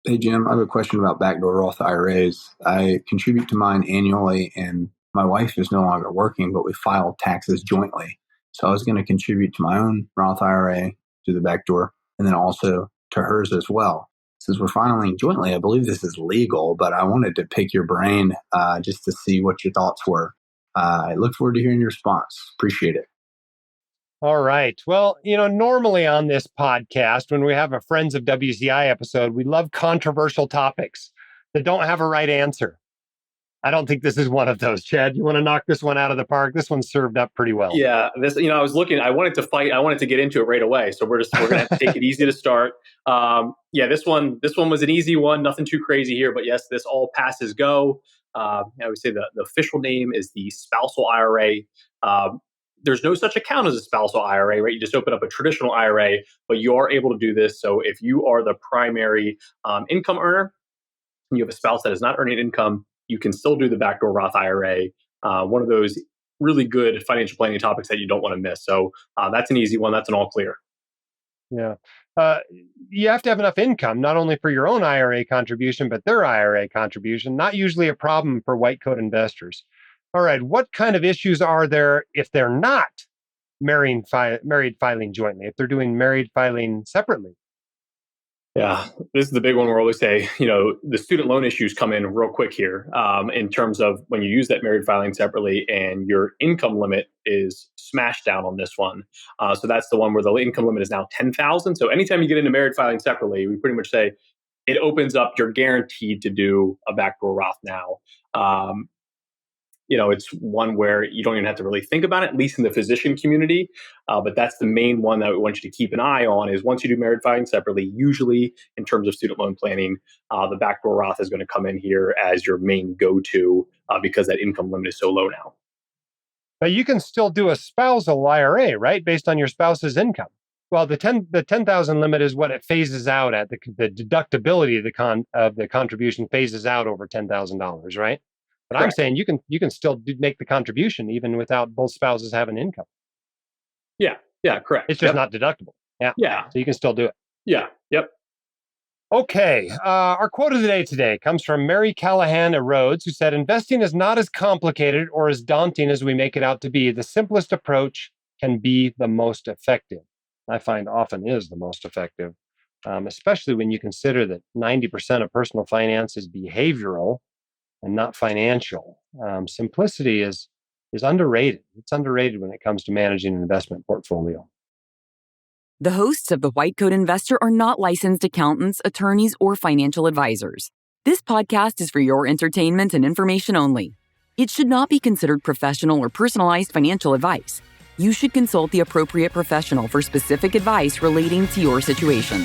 Hey, Jim, I have a question about backdoor Roth IRAs. I contribute to mine annually, and my wife is no longer working, but we file taxes jointly. So I was going to contribute to my own Roth IRA to the backdoor, and then also to hers as well. Since we're filing jointly, I believe this is legal, but I wanted to pick your brain just to see what your thoughts were. I look forward to hearing your response. Appreciate it. All right. Well, normally on this podcast, when we have a Friends of WCI episode, we love controversial topics that don't have a right answer. I don't think this is one of those. Chad, you want to knock this one out of the park? This one's served up pretty well. Yeah, I was looking, I wanted to fight, I wanted to get into it right away. So we're going to have to take it easy to start. This one was an easy one, nothing too crazy here, but yes, this all passes go. I would say the official name is the Spousal IRA. There's no such account as a spousal IRA, right? You just open up a traditional IRA, but you are able to do this. So if you are the primary income earner, and you have a spouse that is not earning income, you can still do the backdoor Roth IRA. One of those really good financial planning topics that you don't want to miss. So that's an easy one. That's an all clear. Yeah. You have to have enough income, not only for your own IRA contribution, but their IRA contribution. Not usually a problem for white coat investors. All right. What kind of issues are there if they're not married filing jointly, if they're doing married filing separately? Yeah, this is the big one where I always say, the student loan issues come in real quick here in terms of when you use that married filing separately and your income limit is smashed down on this one. So that's the one where the income limit is now $10,000. So anytime you get into married filing separately, we pretty much say it opens up, you're guaranteed to do a backdoor Roth now. It's one where you don't even have to really think about it, at least in the physician community. But that's the main one that we want you to keep an eye on is once you do married filing separately, usually in terms of student loan planning, the backdoor Roth is going to come in here as your main go-to because that income limit is so low now. But you can still do a spousal IRA, right? Based on your spouse's income. Well, the 10,000 limit is what it phases out at. The deductibility of the contribution phases out over $10,000, right? But correct. I'm saying you can still make the contribution even without both spouses having income. Yeah, correct. It's just not deductible. Yeah. So you can still do it. Yeah, yep. Okay. Our quote of the day today comes from Mary Callahan Rhodes, who said, "Investing is not as complicated or as daunting as we make it out to be. The simplest approach can be the most effective." I find often is the most effective, especially when you consider that 90% of personal finance is behavioral and not financial. Simplicity is underrated. It's underrated when it comes to managing an investment portfolio. The hosts of The White Coat Investor are not licensed accountants, attorneys, or financial advisors. This podcast is for your entertainment and information only. It should not be considered professional or personalized financial advice. You should consult the appropriate professional for specific advice relating to your situation.